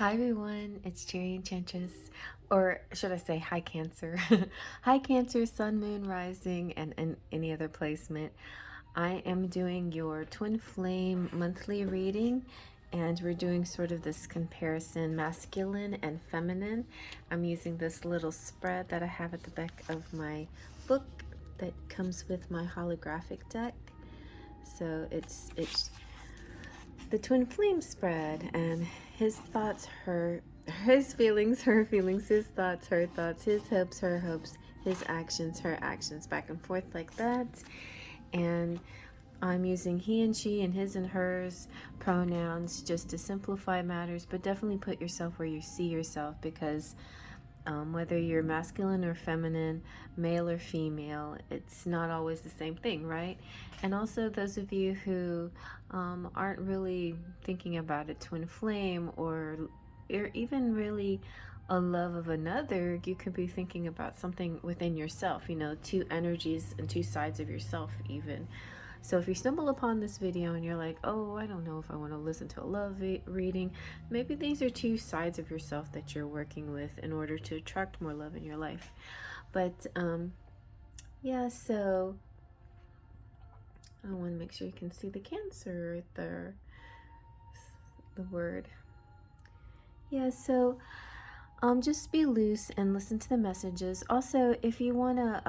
Hi everyone, it's Cherry Enchantress, or should I say hi Cancer. Hi Cancer, Sun, Moon, Rising, and any other placement. I am doing your Twin Flame monthly reading, and we're doing sort of this comparison, masculine and feminine. I'm using this little spread that I have at the back of my book that comes with my holographic deck. So it's the twin flame spread, and his thoughts, his feelings, her feelings, his thoughts, her thoughts, his hopes, her hopes, his actions, her actions, back and forth like that. And I'm using he and she and his and hers pronouns just to simplify matters, but definitely put yourself where you see yourself, because whether you're masculine or feminine, male or female, it's not always the same thing, right? And also, those of you who aren't really thinking about a twin flame, or even really a love of another, you could be thinking about something within yourself, two energies and two sides of yourself, even. So if you stumble upon this video and you're like, oh, I don't know if I want to listen to a love reading, maybe these are two sides of yourself that you're working with in order to attract more love in your life. But yeah, so I want to make sure you can see the Cancer right there, the word. Yeah, so just be loose and listen to the messages. Also, if you want to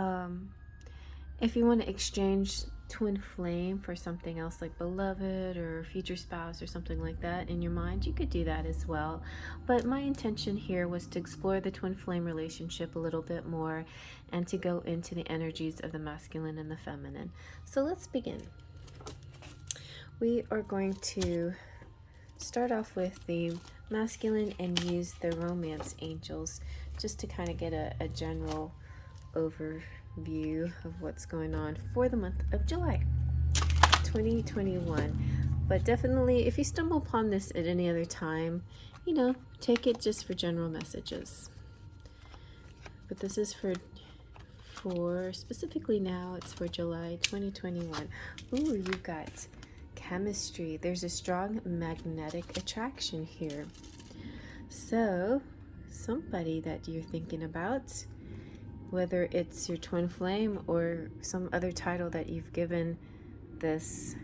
exchange twin flame for something else like beloved or future spouse or something like that in your mind, you could do that as well. But my intention here was to explore the twin flame relationship a little bit more and to go into the energies of the masculine and the feminine. So let's begin. We are going to start off with the masculine and use the romance angels just to kind of get a general overview of what's going on for the month of July 2021. But definitely, if you stumble upon this at any other time, take it just for general messages. But this is for specifically now, it's for July 2021. Ooh, you've got chemistry. There's a strong magnetic attraction here. So somebody that you're thinking about, whether it's your twin flame or some other title that you've given this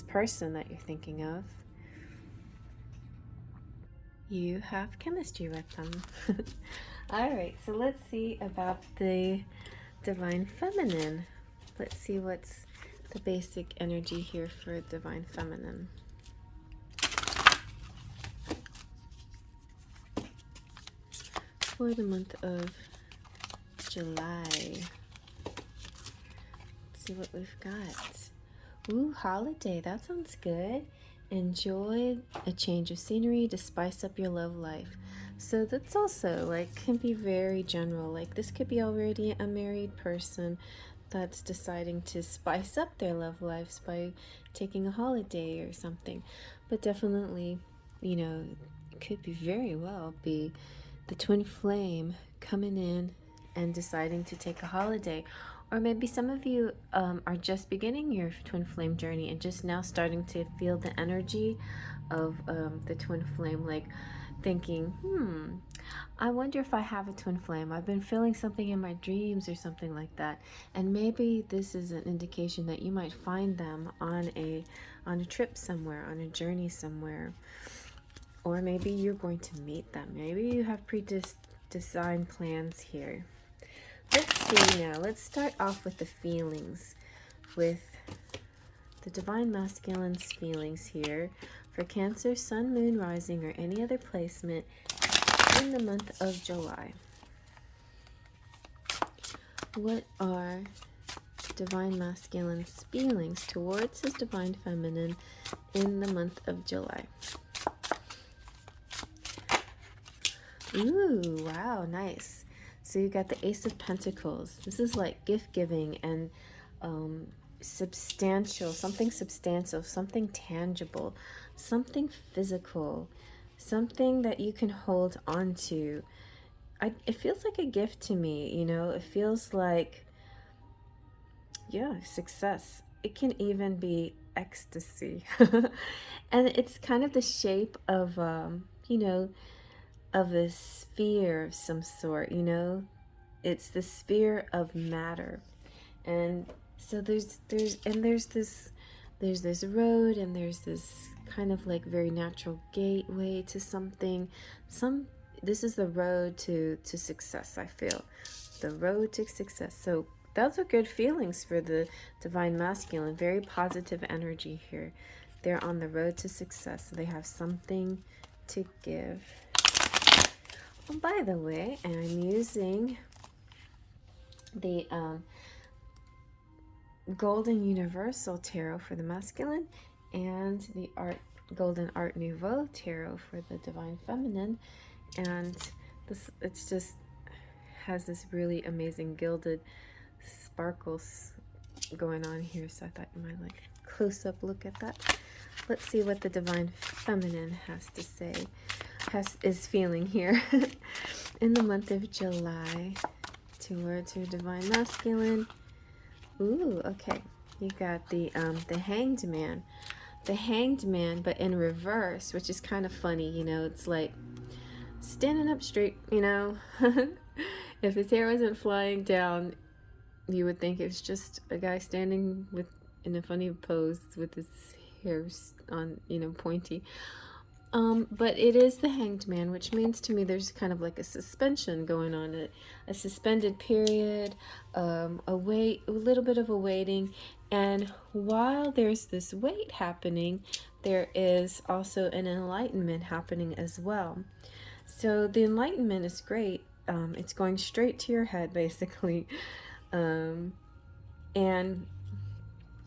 person that you're thinking of, you have chemistry with them. All right, so let's see about the divine feminine. Let's see what's the basic energy here for divine feminine. For the month of July. Let's see what we've got. Ooh, holiday. That sounds good. Enjoy a change of scenery to spice up your love life. So that's also can be very general. Like, this could be already a married person that's deciding to spice up their love lives by taking a holiday or something. But definitely, it could be very well be the twin flame coming in and deciding to take a holiday. Or maybe some of you are just beginning your twin flame journey and just now starting to feel the energy of the twin flame, like thinking, I wonder if I have a twin flame. I've been feeling something in my dreams or something like that. And maybe this is an indication that you might find them on a trip somewhere, on a journey somewhere. Or maybe you're going to meet them. Maybe you have pre-designed plans here. Let's see now. Let's start off with the feelings, with the divine masculine's feelings here for Cancer, Sun, Moon, Rising, or any other placement in the month of July. What are divine masculine's feelings towards his divine feminine in the month of July? Ooh, wow, nice. So you got the Ace of Pentacles. This is like gift giving and substantial, something tangible, something physical, something that you can hold on to. It feels like a gift to me, it feels like, yeah, success. It can even be ecstasy. And it's kind of the shape of you know, of a sphere of some sort, you know? It's the sphere of matter. And so there's this road, and there's this kind of like very natural gateway to something. This is the road to success, I feel. The road to success. So those are good feelings for the divine masculine. Very positive energy here. They're on the road to success. They have something to give. Oh, by the way, I'm using the Golden Universal Tarot for the masculine, and the Golden Art Nouveau Tarot for the divine feminine. And it's just has this really amazing gilded sparkles going on here, so I thought you might like a close-up look at that. Let's see what the divine feminine has to say, is feeling here in the month of July towards her divine masculine. Ooh, okay. You got the Hanged Man. The Hanged Man, but in reverse, which is kind of funny, you know. It's like standing up straight, you know. If his hair wasn't flying down, you would think it was just a guy standing in a funny pose with his hair on, you know, pointy. But it is the Hanged Man, which means to me there's kind of like a suspension going on, a suspended period, a little bit of a waiting. And while there's this wait happening, there is also an enlightenment happening as well. So the enlightenment is great. It's going straight to your head, basically. And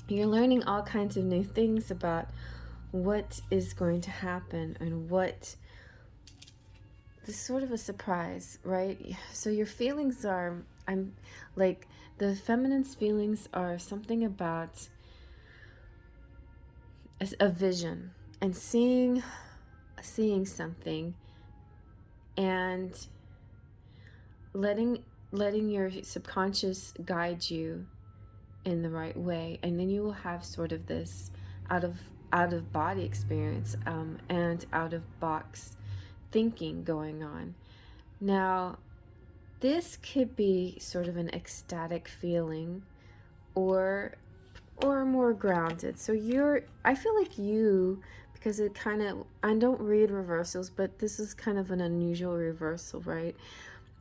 you're learning all kinds of new things about what is going to happen, and what this sort of a surprise, right? So your feelings are, I'm like, the feminine's feelings are something about a vision, and seeing something, and letting your subconscious guide you in the right way, and then you will have sort of this out of body experience, and out of box thinking going on. Now, this could be sort of an ecstatic feeling, or more grounded. So I feel like because it kind of, I don't read reversals, but this is kind of an unusual reversal, right?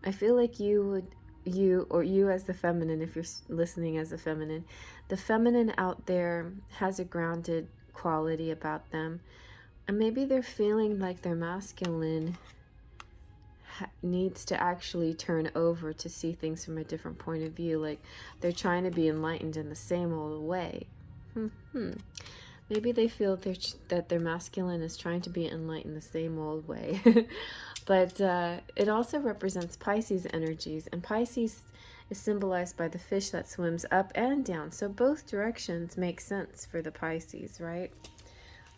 I feel like you as the feminine, if you're listening as a feminine, the feminine out there has a grounded quality about them, and maybe they're feeling like their masculine needs to actually turn over to see things from a different point of view, like they're trying to be enlightened in the same old way. Maybe they feel that their masculine is trying to be enlightened the same old way. But it also represents Pisces energies, and Pisces is symbolized by the fish that swims up and down. So both directions make sense for the Pisces, right?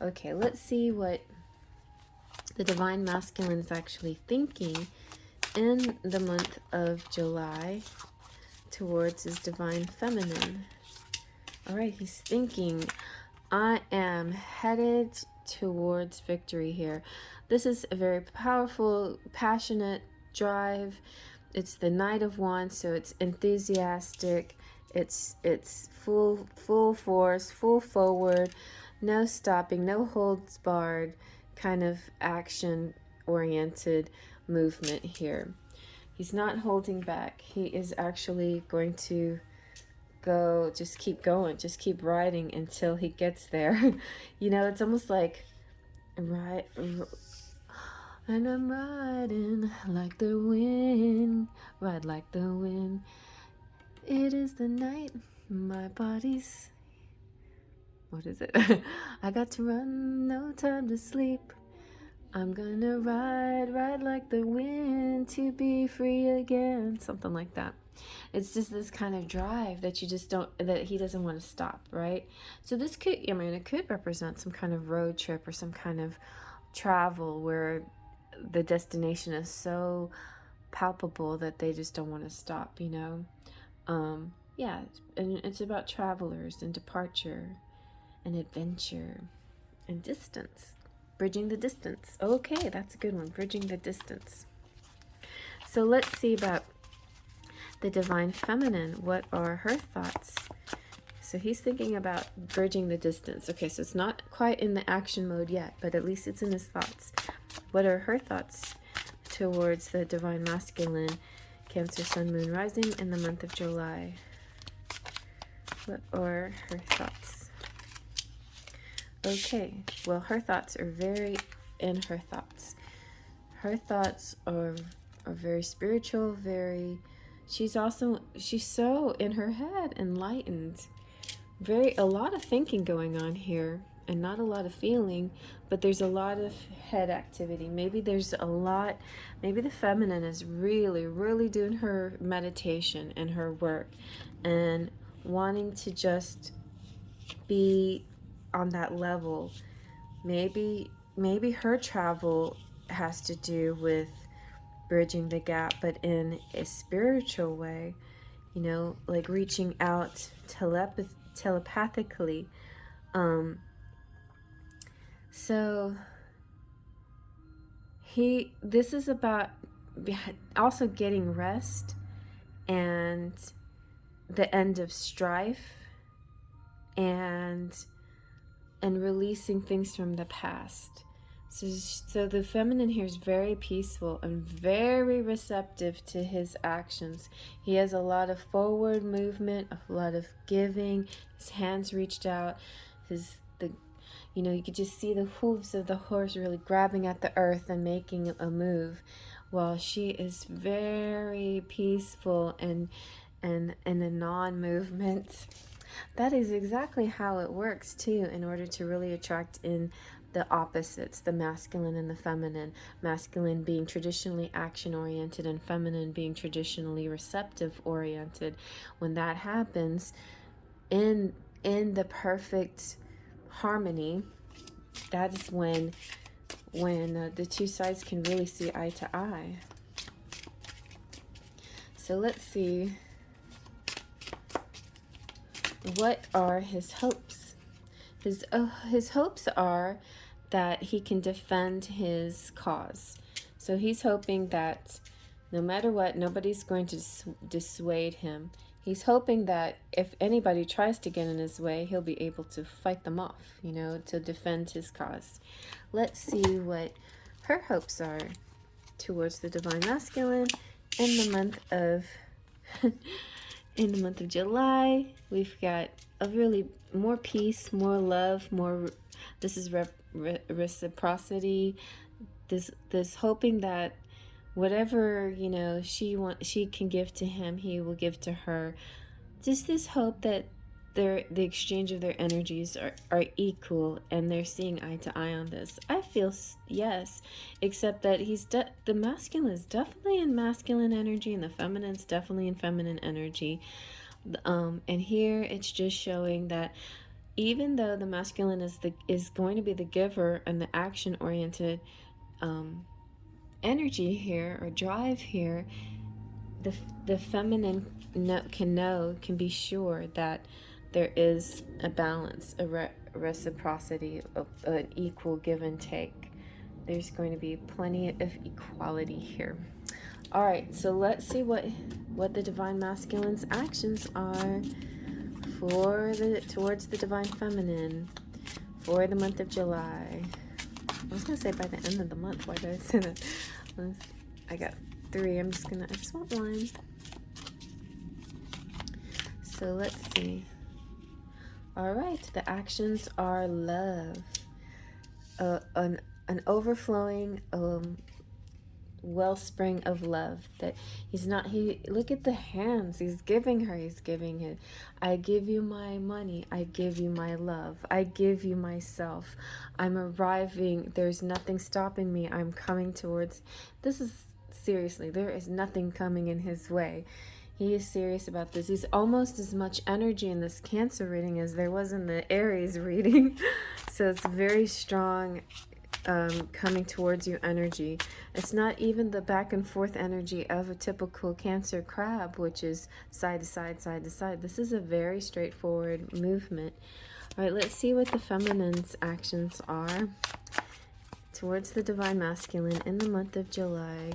Okay, let's see what the divine masculine is actually thinking in the month of July towards his divine feminine. All right, he's thinking, I am headed towards victory here. This is a very powerful, passionate drive. It's the Knight of Wands, so it's enthusiastic. It's full force, full forward, no stopping, no holds barred, kind of action-oriented movement here. He's not holding back. He is actually going to go, just keep going, just keep riding until he gets there. You know, it's almost like, and I'm riding like the wind, ride like the wind. It is the night, my body's, what is it? I got to run, no time to sleep. I'm gonna ride like the wind to be free again. Something like that. It's just this kind of drive that you just don't, that he doesn't want to stop, right? So this could, I mean, it could represent some kind of road trip or some kind of travel where the destination is so palpable that they just don't want to stop, you know? Yeah, and it's about travelers and departure and adventure and distance. Bridging the distance. Okay, that's a good one. Bridging the distance. So let's see about the Divine Feminine. What are her thoughts? So he's thinking about bridging the distance. Okay, so it's not quite in the action mode yet, but at least it's in his thoughts. What are her thoughts towards the Divine Masculine, Cancer, Sun, Moon, Rising in the month of July? What are her thoughts? Okay, well, her thoughts are very in her thoughts. Her thoughts are very spiritual, very... She's so in her head, enlightened. A lot of thinking going on here, and not a lot of feeling, but there's a lot of head activity. Maybe there's a lot, maybe the feminine is really doing her meditation and her work and wanting to just be on that level. Maybe her travel has to do with bridging the gap, but in a spiritual way, you know, like reaching out telepathically. So this is about also getting rest and the end of strife and releasing things from the past. So the feminine here is very peaceful and very receptive to his actions. He has a lot of forward movement, a lot of giving. His hands reached out. You could just see the hooves of the horse really grabbing at the earth and making a move, while she is very peaceful and in a non-movement. That is exactly how it works too, in order to really attract in the opposites, the masculine and the feminine. Masculine being traditionally action-oriented and feminine being traditionally receptive-oriented. When that happens in the perfect harmony, that is when the two sides can really see eye to eye. So let's see, what are his hopes? His hopes are that he can defend his cause. So he's hoping that no matter what, nobody's going to dissuade him. He's hoping that if anybody tries to get in his way, he'll be able to fight them off, to defend his cause. Let's see what her hopes are towards the Divine Masculine in the month of July. We've got a really more peace, more love, more. This is reciprocity. This hoping that whatever she can give to him, he will give to her. Just this hope that the exchange of their energies are equal, and they're seeing eye to eye on this. I feel yes, except that the masculine is definitely in masculine energy, and the feminine is definitely in feminine energy. And here it's just showing that even though the masculine is going to be the giver and the action oriented energy here, or drive here, the feminine can be sure that there is a balance, a reciprocity, an equal give and take. There's going to be plenty of equality here. All right, so let's see what the Divine Masculine's actions are towards the Divine Feminine for the month of July. I was gonna say by the end of the month. Why did I say that? I got 3. I just want 1. So let's see. All right, the actions are love, an overflowing wellspring of love. That look at the hands he's giving her. He's giving it. I give you my money. I give you my love. I give you myself. I'm arriving. There's nothing stopping me. I'm coming towards. This is seriously, there is nothing coming in his way. He is serious about this. He's almost as much energy in this Cancer reading as there was in the Aries reading. So it's very strong coming towards you energy. It's not even the back and forth energy of a typical Cancer crab, which is side to side, side to side. This is a very straightforward movement. All right, let's see what the feminine's actions are towards the Divine Masculine in the month of July.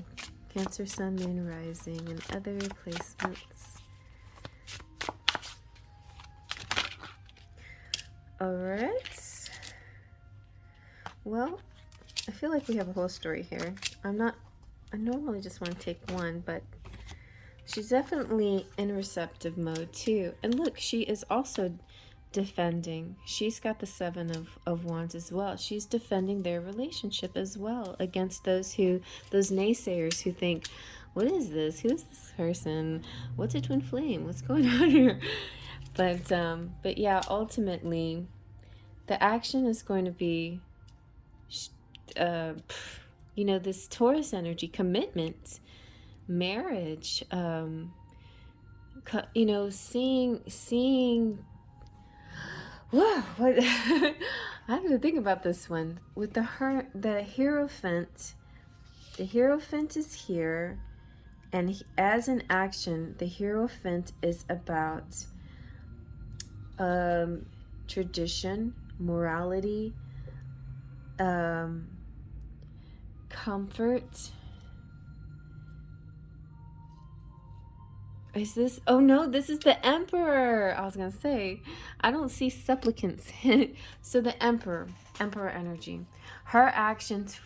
Cancer, Sun, Moon, Rising, and other placements. Alright. Well, I feel like we have a whole story here. I normally just want to take one, but she's definitely in receptive mode too. And look, she is also defending. She's got the Seven of Wands as well. She's defending their relationship as well against those naysayers who think, what is this? Who's this person? What's a twin flame? What's going on here? But yeah, ultimately, the action is going to be, this Taurus energy, commitment, marriage, seeing. Whoa, what? I have to think about this one. With the Hierophant, the Hierophant is here, and as an action, the Hierophant is about tradition, morality, comfort. Is this? Oh no, this is the Emperor. I was gonna say, I don't see supplicants. So the Emperor energy. Her actions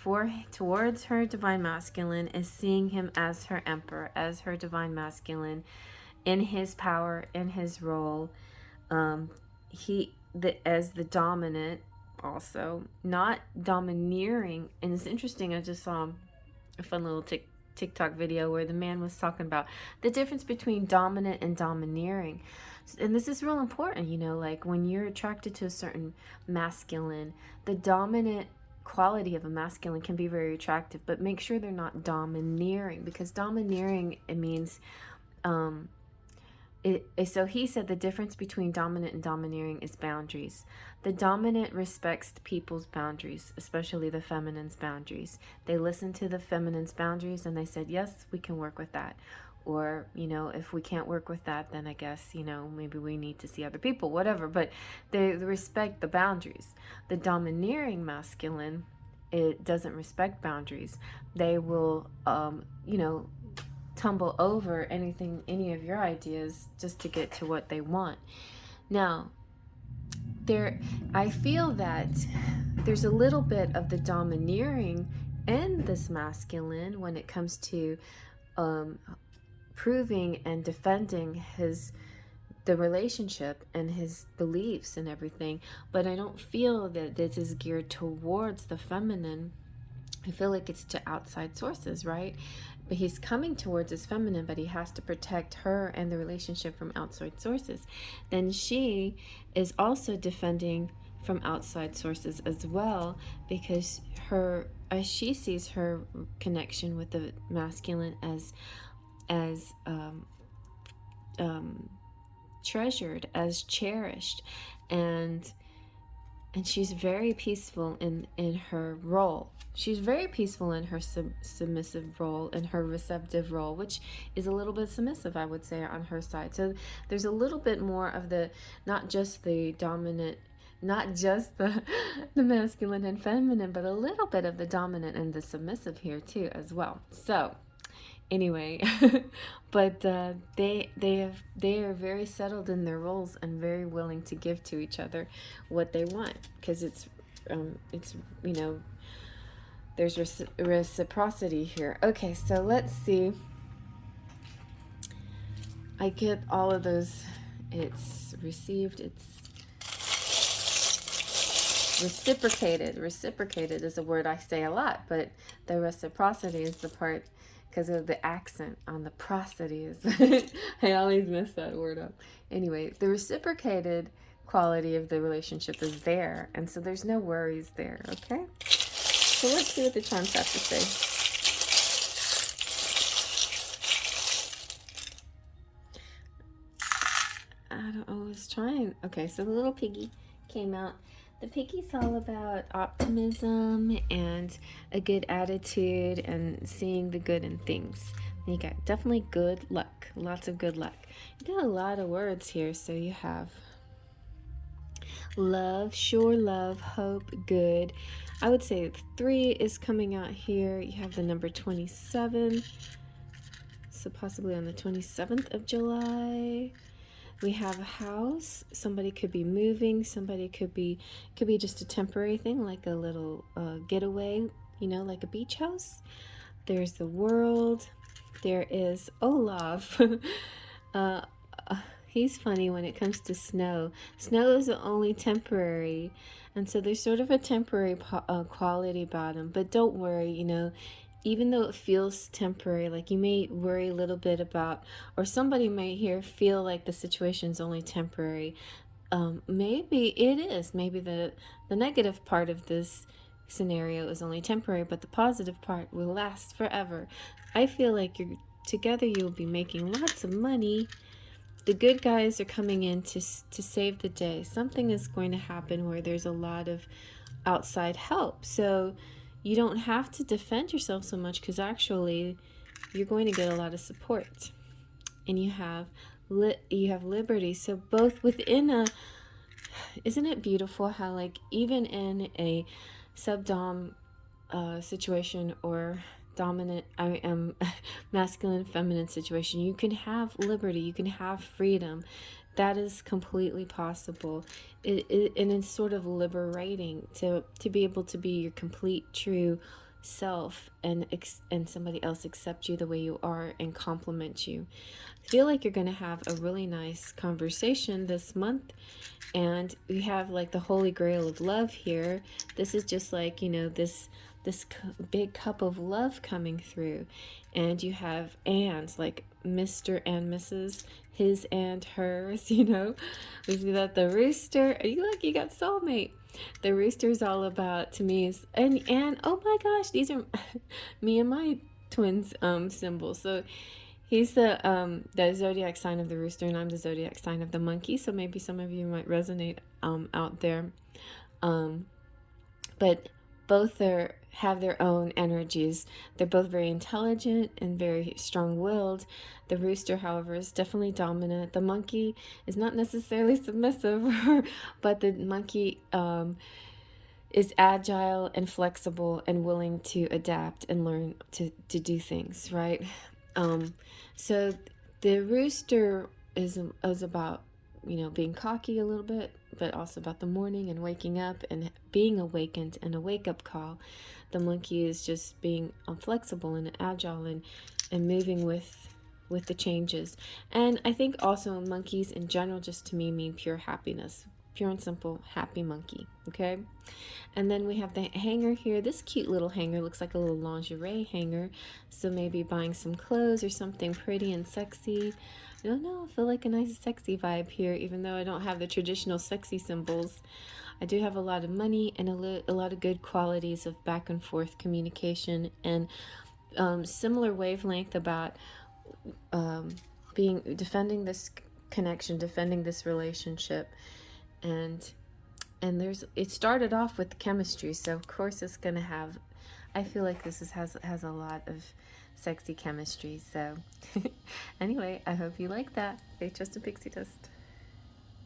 towards her Divine Masculine is seeing him as her Emperor, as her Divine Masculine, in his power, in his role. As the dominant, also not domineering. And it's interesting. I just saw a fun little TikTok video where the man was talking about the difference between dominant and domineering. And this is real important, like when you're attracted to a certain masculine, the dominant quality of a masculine can be very attractive, but make sure they're not domineering, because domineering, it means so he said the difference between dominant and domineering is boundaries. The dominant respects people's boundaries, especially the feminine's boundaries. They listen to the feminine's boundaries and they said, yes, we can work with that. Or, if we can't work with that, then I guess, maybe we need to see other people, whatever. But they respect the boundaries. The domineering masculine, it doesn't respect boundaries. They will, tumble over any of your ideas just to get to what they want. Now, I feel that there's a little bit of the domineering in this masculine when it comes to proving and defending the relationship and his beliefs and everything. But I don't feel that this is geared towards the feminine. I feel like it's to outside sources, right? But he's coming towards his feminine, but he has to protect her and the relationship from outside sources. Then she is also defending from outside sources as well, because as she sees her connection with the masculine as treasured, as cherished, and she's very peaceful in her role. She's very peaceful in her submissive role, in her receptive role, which is a little bit submissive, I would say, on her side. So there's a little bit more of not just the dominant, not just the masculine and feminine, but a little bit of the dominant and the submissive here too as well. So anyway, but they are very settled in their roles and very willing to give to each other what they want, because it's there's reciprocity here. Okay, so let's see. I get all of those. It's received. It's reciprocated. Reciprocated is a word I say a lot, but the reciprocity is the part, because of the accent on the prosody is I always mess that word up. Anyway, the reciprocated quality of the relationship is there, and so there's no worries there. Okay, so let's see what the charms have to say. I was trying. Okay, so the little piggy came out. The piggy's all about optimism and a good attitude and seeing the good in things. And you got definitely good luck, lots of good luck. You got a lot of words here. So you have Love, sure love, hope, good. I would say 3 is coming out here. You have the number 27, so possibly on the 27th of July. We have a house. Somebody could be moving. Somebody could be just a temporary thing, like a little getaway, like a beach house. There's the world. There is Olaf. uh, he's funny when it comes to snow. Snow is only temporary, and so there's sort of a temporary quality about him. But don't worry, even though it feels temporary, like you may worry a little bit about, or somebody may feel like the situation's only temporary. Maybe it is. Maybe the negative part of this scenario is only temporary, but the positive part will last forever. I feel like together you'll be making lots of money. The good guys are coming in to save the day. Something is going to happen where there's a lot of outside help. So you don't have to defend yourself so much, because actually you're going to get a lot of support. And you have liberty. So both within isn't it beautiful how, like, even in a subdom situation, or dominant, masculine, feminine situation, you can have liberty, you can have freedom. That is completely possible. And it's sort of liberating to be able to be your complete, true self, and somebody else accept you the way you are and compliment you. I feel like you're going to have a really nice conversation this month, and we have like the holy grail of love here. This is just like, this big cup of love coming through, and you have ands, like Mr. and Mrs., his and hers. We see that the rooster, you got soulmate. The rooster is all about, to me, and oh my gosh, these are me and my twins symbols. So he's the zodiac sign of the rooster, and I'm the zodiac sign of the monkey. So maybe some of you might resonate out there. But both have their own energies. They're both very intelligent and very strong-willed. The rooster, however, is definitely dominant. The monkey is not necessarily submissive, but the monkey is agile and flexible and willing to adapt and learn to do things, right? So the rooster is about, being cocky a little bit, but also about the morning and waking up and being awakened and a wake-up call. The monkey is just being flexible and agile and moving with the changes. And I think also monkeys in general, just to me, mean pure happiness. Pure and simple, happy monkey, okay? And then we have the hanger here. This cute little hanger looks like a little lingerie hanger. So maybe buying some clothes or something pretty and sexy. I don't know, I feel like a nice sexy vibe here, even though I don't have the traditional sexy symbols. I do have a lot of money and a lot of good qualities of back and forth communication, and similar wavelength about defending this connection, defending this relationship. And it started off with chemistry, so of course it's gonna have, I feel like this has a lot of sexy chemistry. So anyway, I hope you like that. Faith, Trust, and Pixie Dust.